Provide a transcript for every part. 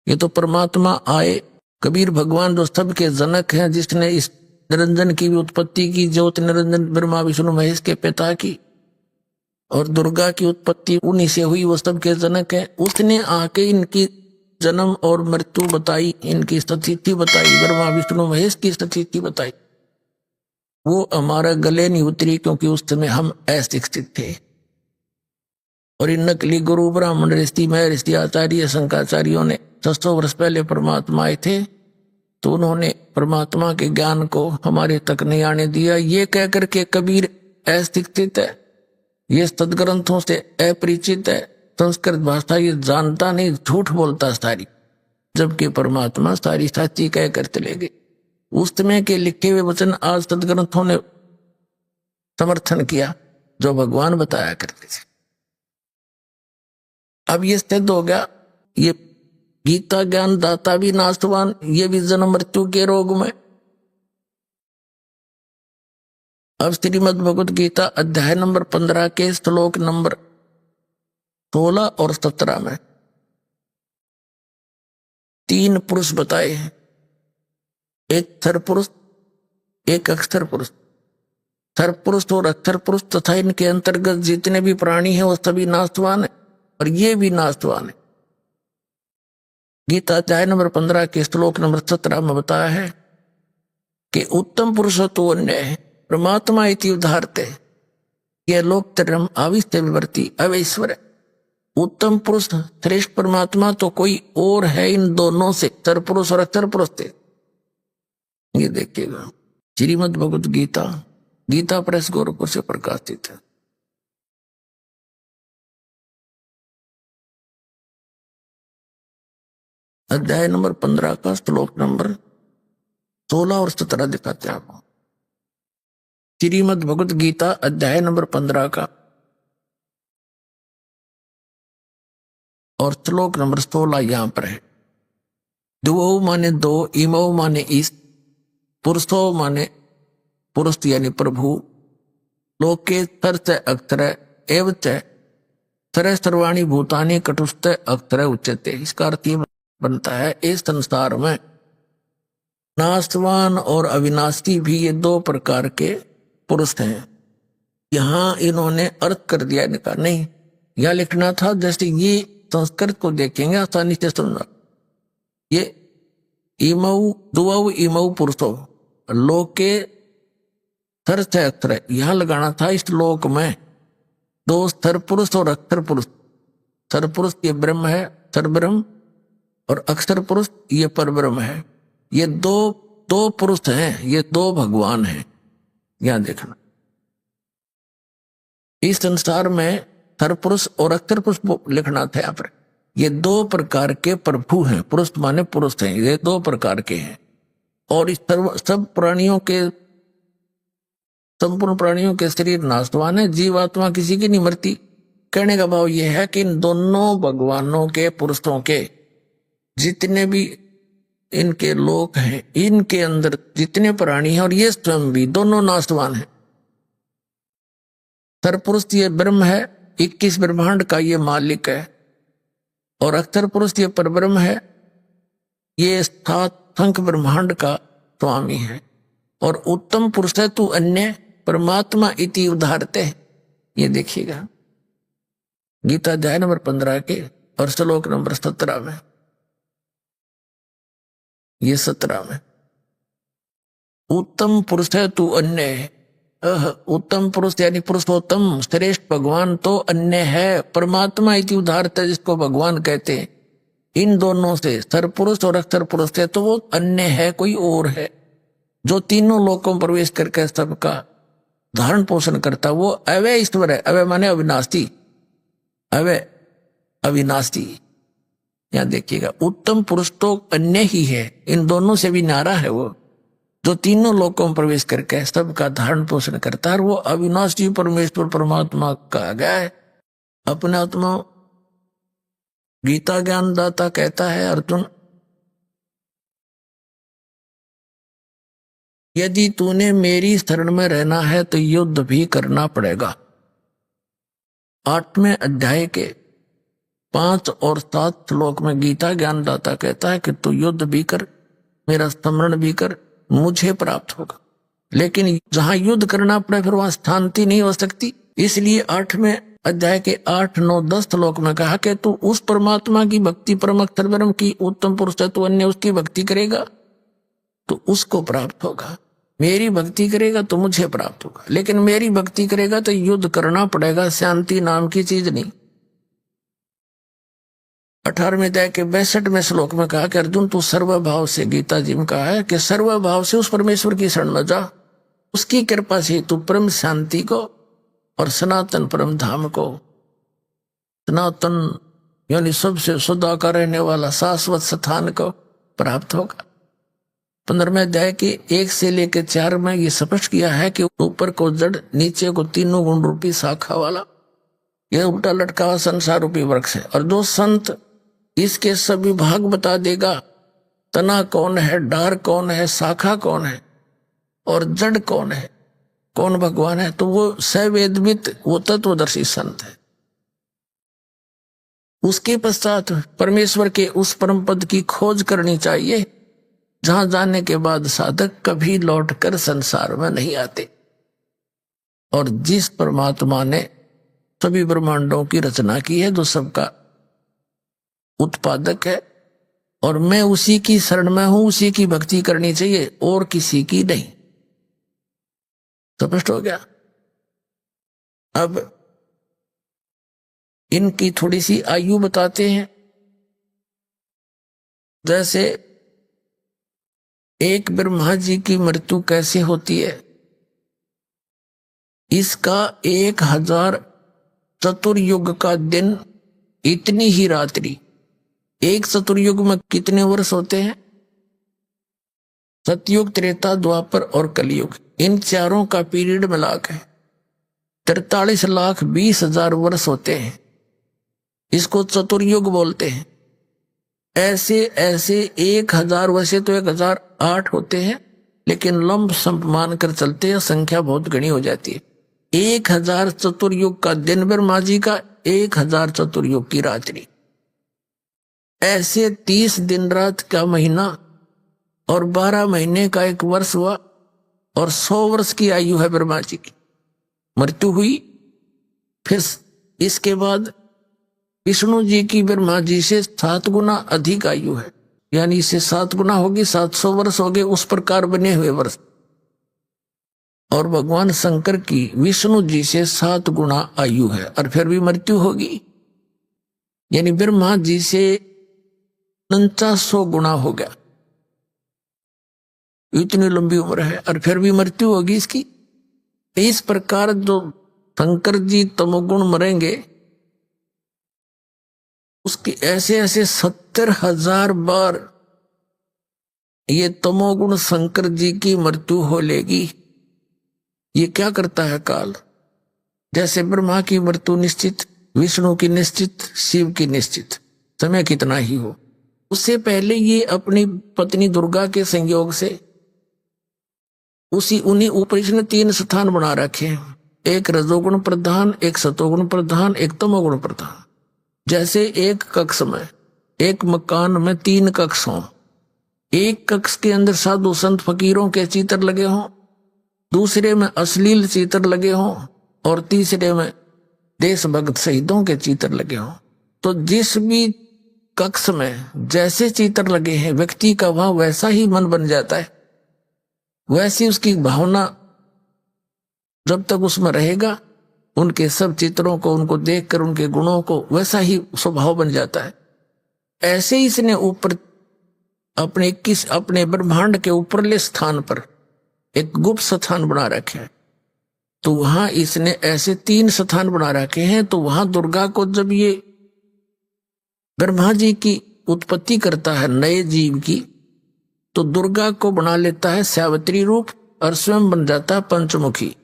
ये तो परमात्मा आए। कबीर भगवान जो सबके जनक हैं, जिसने इस निरंजन की भी उत्पत्ति की, ज्योति निरंजन ब्रह्मा विष्णु महेश के पिता की, और दुर्गा की उत्पत्ति उन्हीं से हुई, वो सबके जनक है। उसने आके इनकी जन्म और मृत्यु बताई, इनकी स्थिति बताई, ब्रह्मा विष्णु महेश की स्थिति बताई। वो हमारा गले नहीं उतरी, क्योंकि उस समय हम अशिक्षित थे। और इन नकली गुरु ब्राह्मण ऋषि महर्षि आचार्य शंकराचार्यों ने 600 वर्ष पहले परमात्मा आए थे, तो उन्होंने परमात्मा के ज्ञान को हमारे तक नहीं आने दिया। ये कहकर के कबीर अशिक्षित है, ये सदग्रंथों से अपरिचित है, संस्कृत भाषा ये जानता नहीं, झूठ बोलता सारी, जबकि परमात्मा सारी सच्ची कहकर चले गए। उस समय के लिखे हुए वचन आज सदग्रंथों ने समर्थन किया, जो भगवान बताया करते थे। अब ये सिद्ध हो गया, ये गीता ज्ञान दाता भी नाशवान, ये भी जन्म मृत्यु के रोग में। अब श्रीमद् भगवत गीता अध्याय नंबर 15 के श्लोक नंबर 16 और 17 में 3 पुरुष बताए हैं, एक थर पुरुष, एक अक्षर पुरुष। थर पुरुष और अक्षर पुरुष तथा इनके अंतर्गत जितने भी प्राणी हैं वो सभी नाशवान है, और ये भी नाशवान है। गीता अध्याय नंबर 15 के श्लोक नंबर 17 में बताया है कि उत्तम पुरुष तो अन्य है, परमात्मा इति उदाहरते, यह लोक तरम आविष्य विवर्ती अवैश्वर। उत्तम पुरुष श्रेष्ठ परमात्मा तो कोई और है इन दोनों से, थर पुरुष और अक्षर पुरुष से। ये देखिएगा, श्रीमद् भगवत गीता, गीता प्रेस गोरखपुर से प्रकाशित है। अध्याय नंबर 15 का श्लोक नंबर 16 और 17 दिखाते हैं आपको। श्रीमद् भगवत गीता अध्याय नंबर 15 का और श्लोक नंबर 16 यहां पर है। द्वौ माने दो, इमौ माने इस, पुरुषो माने पुरुष यानी प्रभु, लोके सर्च अक्षर एव च सर्व सर्वाणी भूतानि कटुस्थ अक्षर उच्यते। इसका अर्थ ये बनता है, इस संसार में नाशवान और अविनाशी भी ये 2 प्रकार के पुरुष हैं। यहां इन्होंने अर्थ कर दिया, इनका नहीं, यह लिखना था जैसे ये संस्कृत को देखेंगे आसानी से सुनना। ये इमौ दुवौ इमौ पुरुषो लोके थर से अक्षर, यहां लगाना था इस लोक में 2 थर पुरुष और अक्षर पुरुष। थर पुरुष ये ब्रह्म है, थर ब्रह्म, और अक्षर पुरुष ये पर ब्रह्म है। ये दो पुरुष हैं, ये 2 भगवान हैं। यहां देखना, इस संसार में थर पुरुष और अक्षर पुरुष लिखना था यहाँ पर। ये 2 प्रकार के प्रभु हैं, पुरुष माने पुरुष हैं, ये 2 प्रकार के हैं। और इस सब प्राणियों के, संपूर्ण प्राणियों के शरीर नाशवान है, जीवात्मा किसी की नहीं मरती। कहने का भाव यह है कि इन दोनों भगवानों के, पुरुषों के जितने भी इनके लोक हैं, इनके अंदर जितने प्राणी हैं और ये स्वयं भी, दोनों नाशवान हैं। थर पुरुष ये ब्रह्म है, 21 ब्रह्मांड का ये मालिक है, और अक्षर पुरुष ये परब्रह्म है, ये 7 संख ब्रह्मांड का स्वामी है। और उत्तम पुरुष है तू अन्य परमात्मा इति उदाहरते। ये देखिएगा गीता अध्याय नंबर 15 के और श्लोक नंबर 17 में, ये 17 में उत्तम पुरुष है तू अन्य है। उत्तम पुरुष यानी पुरुषोत्तम श्रेष्ठ भगवान तो अन्य है, परमात्मा इति उदाहरते जिसको भगवान कहते हैं। इन दोनों से, सर पुरुष और अक्षर पुरुष से, तो वो अन्य है, कोई और है, जो तीनों लोकों में प्रवेश करके सबका धारण पोषण करता, वो अवय ईश्वर है। अवय माने अविनाशी, अवय अविनाशी। यहां देखिएगा, उत्तम पुरुष तो अन्य ही है, इन दोनों से भी न्यारा है वो, जो तीनों लोकों में प्रवेश करके सबका धारण पोषण करता है। वो अविनाशी परमेश्वर परमात्मा कहा गया है। अपने आत्मा गीता ज्ञानदाता कहता है, अर्जुन यदि तूने मेरी शरण में रहना है तो युद्ध भी करना पड़ेगा। 8वें अध्याय के 5 और 7 श्लोक में गीता ज्ञानदाता कहता है कि तू युद्ध भी कर, मेरा स्मरण भी कर, मुझे प्राप्त होगा। लेकिन जहां युद्ध करना पड़े फिर वहां शांति नहीं हो सकती। इसलिए 8वें अध्याय के 8, 9, 10 श्लोक में कहा कि तू उस परमात्मा की भक्ति, परम अक्षर ब्रह्म की उत्तम पुरुष है, तू अन्य उसकी भक्ति करेगा तो उसको प्राप्त होगा। मेरी भक्ति करेगा तो मुझे प्राप्त होगा। लेकिन मेरी भक्ति करेगा तो युद्ध करना पड़ेगा, शांति नाम की चीज नहीं। 18वें अध्याय के 62वें श्लोक में कहा कि अर्जुन तू सर्वभाव से, गीता जी में कहा है कि सर्वभाव से उस परमेश्वर की शरण में जा, उसकी कृपा से तू परम शांति को और सनातन परम धाम को, सनातन यानी सबसे सदा का रहने वाला शाश्वत स्थान को प्राप्त होगा। 15वें अध्याय के 1 से लेकर 4 में ये स्पष्ट किया है कि ऊपर को जड़, नीचे को तीनों गुण रूपी शाखा वाला यह उल्टा लटका हुआ संसार रूपी वृक्ष है। और जो संत इसके सभी भाग बता देगा, तना कौन है, डार कौन है, शाखा कौन है और जड़ कौन है, कौन भगवान है, तो वो सवेदवित, वो तत्वदर्शी संत है। उसके पश्चात परमेश्वर के उस परम पद की खोज करनी चाहिए जहां जाने के बाद साधक कभी लौटकर संसार में नहीं आते। और जिस परमात्मा ने सभी ब्रह्मांडों की रचना की है, जो सबका उत्पादक है, और मैं उसी की शरण में हूं, उसी की भक्ति करनी चाहिए और किसी की नहीं। स्पष्ट हो गया। अब इनकी थोड़ी सी आयु बताते हैं। जैसे एक ब्रह्मा जी की मृत्यु कैसे होती है, इसका 1000 चतुर्युग का दिन, इतनी ही रात्रि। एक चतुर्युग में कितने वर्ष होते हैं? सतयुग, त्रेता, द्वापर और कलयुग, इन चारों का पीरियड मिलाकर 43,20,000 वर्ष होते हैं। इसको चतुर्युग बोलते हैं। ऐसे ऐसे 1000, वैसे तो 1008 होते हैं, लेकिन लंब सम मान कर चलते हैं, संख्या बहुत घनी हो जाती है। 1000 चतुर्युग का दिन ब्रह्मा जी का, 1000 चतुर्युग की रात्रि। ऐसे 30 दिन रात का महीना और 12 महीने का एक वर्ष हुआ, और 100 वर्ष की आयु है ब्रह्मा जी की। मृत्यु हुई। फिर इसके बाद विष्णु जी की ब्रह्मा जी से 7 गुना अधिक आयु है, यानी इससे 7 गुना होगी, 700 वर्ष हो गए, उस प्रकार बने हुए वर्ष। और भगवान शंकर की विष्णु जी से 7 गुना आयु है, और फिर भी मृत्यु होगी, यानी ब्रह्मा जी से 4900 गुना हो गया। इतनी लंबी उम्र है और फिर भी मृत्यु होगी इसकी। इस प्रकार जो शंकर जी तमोगुण मरेंगे, उसकी ऐसे ऐसे 70,000 बार ये तमोगुण शंकर जी की मृत्यु हो लेगी। ये क्या करता है काल? जैसे ब्रह्मा की मृत्यु निश्चित, विष्णु की निश्चित, शिव की निश्चित, समय कितना ही हो। उससे पहले ये अपनी पत्नी दुर्गा के संयोग से उन्हीं ऊपर इसने 3 स्थान बना रखे हैं, एक रजोगुण प्रधान, एक सतोगुण प्रधान, एक तमोगुण प्रधान। जैसे एक कक्ष में, एक मकान में 3 कक्ष हों, एक कक्ष के अंदर साधु संत फकीरों के चित्र लगे हों, दूसरे में अश्लील चित्र लगे हों, और तीसरे में देशभक्त शहीदों के चित्र लगे हों। तो जिस भी कक्ष में जैसे चित्र लगे हैं, व्यक्ति का वहां वैसा ही मन बन जाता है, वैसी उसकी भावना जब तक उसमें रहेगा, उनके सब चित्रों को, उनको देखकर उनके गुणों को वैसा ही स्वभाव बन जाता है। ऐसे ही इसने ऊपर अपने ब्रह्मांड के ऊपरले स्थान पर एक गुप्त स्थान बना रखे हैं। तो वहां इसने ऐसे 3 स्थान बना रखे हैं। तो वहां दुर्गा को जब ये ब्रह्मा जी की उत्पत्ति करता है नए जीव की, तो दुर्गा को बना लेता है सावित्री रूप, और स्वयं बन जाता है पंचमुखी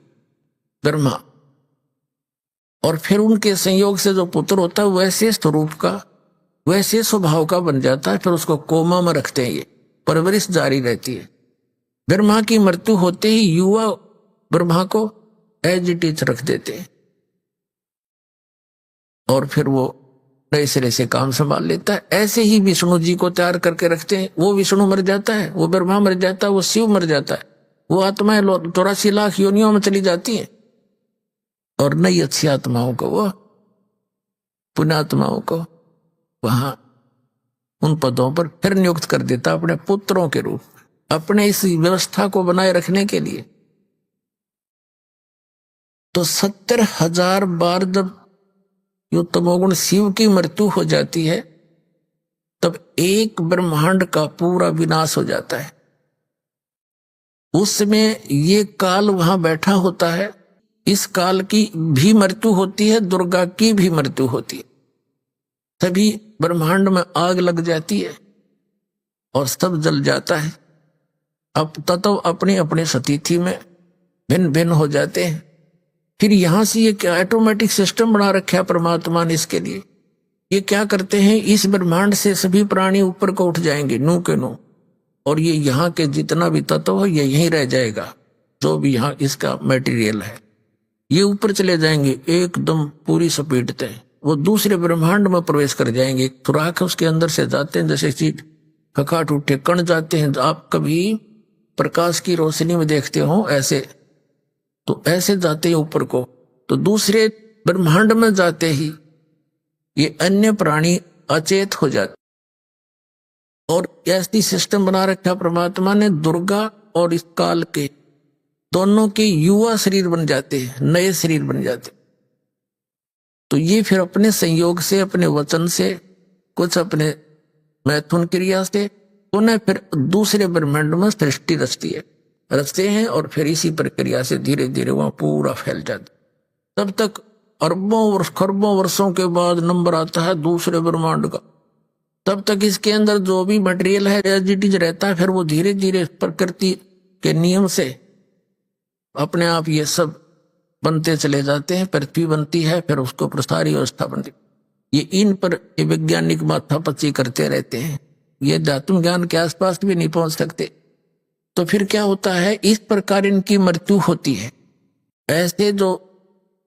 ब्रह्मा। और फिर उनके संयोग से जो पुत्र होता है वैसे स्वरूप का, वैसे स्वभाव का बन जाता है। फिर उसको कोमा में रखते हैं, ये परवरिश जारी रहती है। ब्रह्मा की मृत्यु होते ही युवा ब्रह्मा को एज इट इज रख देते हैं, और फिर वो नए सिरे से काम संभाल लेता है। ऐसे ही विष्णु जी को तैयार करके रखते हैं। वो विष्णु मर जाता है, वो ब्रह्मा मर जाता है, वो शिव मर जाता है, वो आत्माएं 84 लाख योनियों में चली जाती हैं और नई अच्छी आत्माओं को, वो पुण्यात्माओं को वहां उन पदों पर फिर नियुक्त कर देता अपने पुत्रों के रूप में, अपने इस व्यवस्था को बनाए रखने के लिए। तो 70,000 बार जब यो तमोगुण शिव की मृत्यु हो जाती है तब एक ब्रह्मांड का पूरा विनाश हो जाता है। उसमें ये काल वहां बैठा होता है, इस काल की भी मृत्यु होती है, दुर्गा की भी मृत्यु होती है। सभी ब्रह्मांड में आग लग जाती है और सब जल जाता है। अब तत्व अपनी अपनी सतीथि में भिन्न भिन्न हो जाते हैं। फिर यहां से ये क्या ऑटोमेटिक सिस्टम बना रखा है परमात्मा ने इसके लिए। ये क्या करते हैं, इस ब्रह्मांड से सभी प्राणी ऊपर को उठ जाएंगे, नू के नू, और ये यहाँ के जितना भी तत्व है ये यहीं रह जाएगा, जो भी यहाँ इसका मटेरियल है ये ऊपर चले जाएंगे एकदम पूरी स्पीड तय। वो दूसरे ब्रह्मांड में प्रवेश कर जाएंगे, खुराक उसके अंदर से जाते हैं, जैसे चीट खकाट उठे कण जाते हैं। आप कभी प्रकाश की रोशनी में देखते हो ऐसे, तो ऐसे जाते हैं ऊपर को, तो दूसरे ब्रह्मांड में जाते ही ये अन्य प्राणी अचेत हो जाते। और ऐसी सिस्टम बना रखा परमात्मा ने, दुर्गा और इस काल के दोनों के युवा शरीर बन जाते हैं, नए शरीर बन जाते। तो ये फिर अपने संयोग से, अपने वचन से, कुछ अपने मैथुन क्रिया से उन्हें फिर दूसरे ब्रह्मांड में सृष्टि रचते हैं और फिर इसी प्रक्रिया से धीरे धीरे वहां पूरा फैल जाता। तब तक अरबों वर्ष खरबों वर्षों के बाद नंबर आता है दूसरे ब्रह्मांड का। तब तक इसके अंदर जो भी मटेरियल है एज इट इज रहता है, फिर वो धीरे धीरे प्रकृति के नियम से अपने आप ये सब बनते चले जाते हैं। पृथ्वी बनती है, फिर उसको प्रसारी व्यवस्था बनती। ये इन पर वैज्ञानिक माथापच्ची करते रहते हैं, ये धातु ज्ञान के आसपास भी नहीं पहुंच सकते। तो फिर क्या होता है, इस प्रकार इनकी मृत्यु होती है। ऐसे जो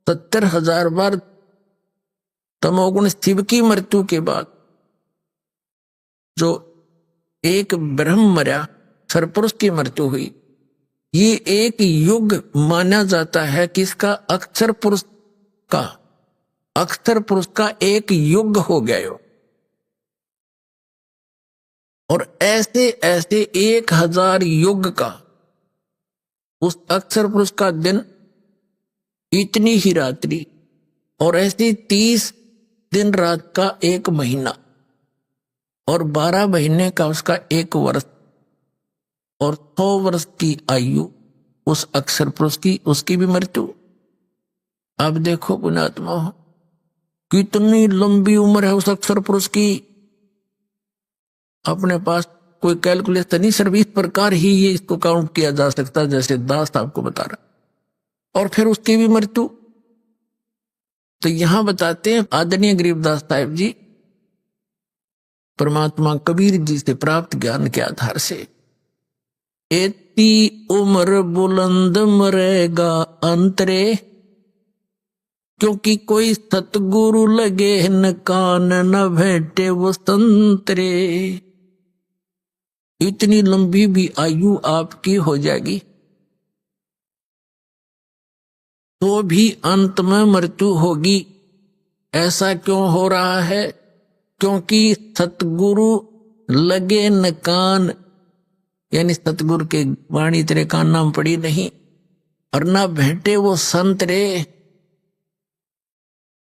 70,000 बार तमोगुण शिव की मृत्यु के बाद जो एक ब्रह्म मरा, सरपुरुष की मृत्यु हुई, ये एक युग माना जाता है। किसका? अक्षर पुरुष का। अक्षर पुरुष का एक युग हो गया। और ऐसे ऐसे 1000 युग का उस अक्षर पुरुष का दिन, इतनी ही रात्रि, और ऐसे 30 दिन रात का एक महीना, और 12 महीने का उसका एक वर्ष, और 100 वर्ष की आयु उस अक्षर पुरुष की, उसकी भी मृत्यु। अब देखो पुण्यात्मा, कितनी लंबी उम्र है उस अक्षर पुरुष की। अपने पास कोई कैलकुलेशन नहीं, सिर्फ इस प्रकार ही ये इसको काउंट किया जा सकता है जैसे दास आपको बता रहा। और फिर उसकी भी मृत्यु। तो यहां बताते हैं आदरणीय गरीबदास साहिब जी, परमात्मा कबीर जी से प्राप्त ज्ञान के आधार से, एती उम्र बुलंद मरेगा अंतरे, क्योंकि कोई सतगुरु लगे न कान न भेटे वो संतरे। इतनी लंबी भी आयु आपकी हो जाएगी तो भी अंत में मृत्यु होगी। ऐसा क्यों हो रहा है? क्योंकि सतगुरु लगे न कान, यानी सतगुरु के वाणी तेरे कान नाम पड़ी नहीं, और ना भेंटे वो संत रे।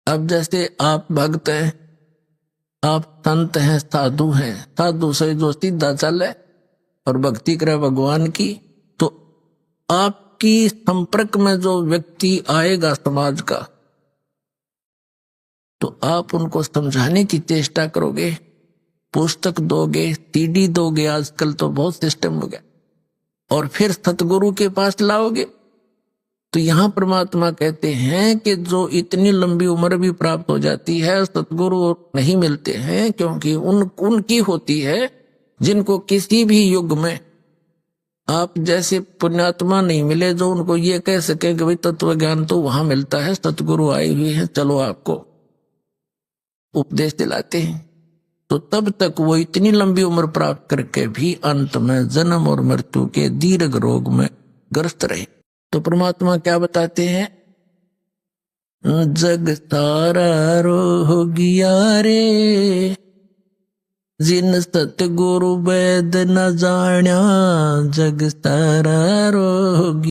अब जैसे आप भक्त हैं, आप संत हैं, साधु हैं, साधु से जो सीधा चले और भक्ति करे भगवान की, तो आपकी संपर्क में जो व्यक्ति आएगा समाज का, तो आप उनको समझाने की चेष्टा करोगे, पुस्तक दोगे, सीडी दोगे, आजकल तो बहुत सिस्टम हो गया, और फिर सतगुरु के पास लाओगे। तो यहां परमात्मा कहते हैं कि जो इतनी लंबी उम्र भी प्राप्त हो जाती है, सतगुरु नहीं मिलते हैं, क्योंकि उनकी होती है जिनको किसी भी युग में आप जैसे पुण्यात्मा नहीं मिले जो उनको ये कह सके कि भाई तत्व ज्ञान तो वहां मिलता है, सतगुरु आए हुए हैं, चलो आपको उपदेश दिलाते हैं, तो तब तक वो इतनी लंबी उम्र प्राप्त करके भी अंत में जन्म और मृत्यु के दीर्घ रोग में ग्रस्त रहे। तो परमात्मा क्या बताते हैं, जग सारा रोगिया रे, जिन सतगुरु वैद न जाण्या, जग सारा रोगी।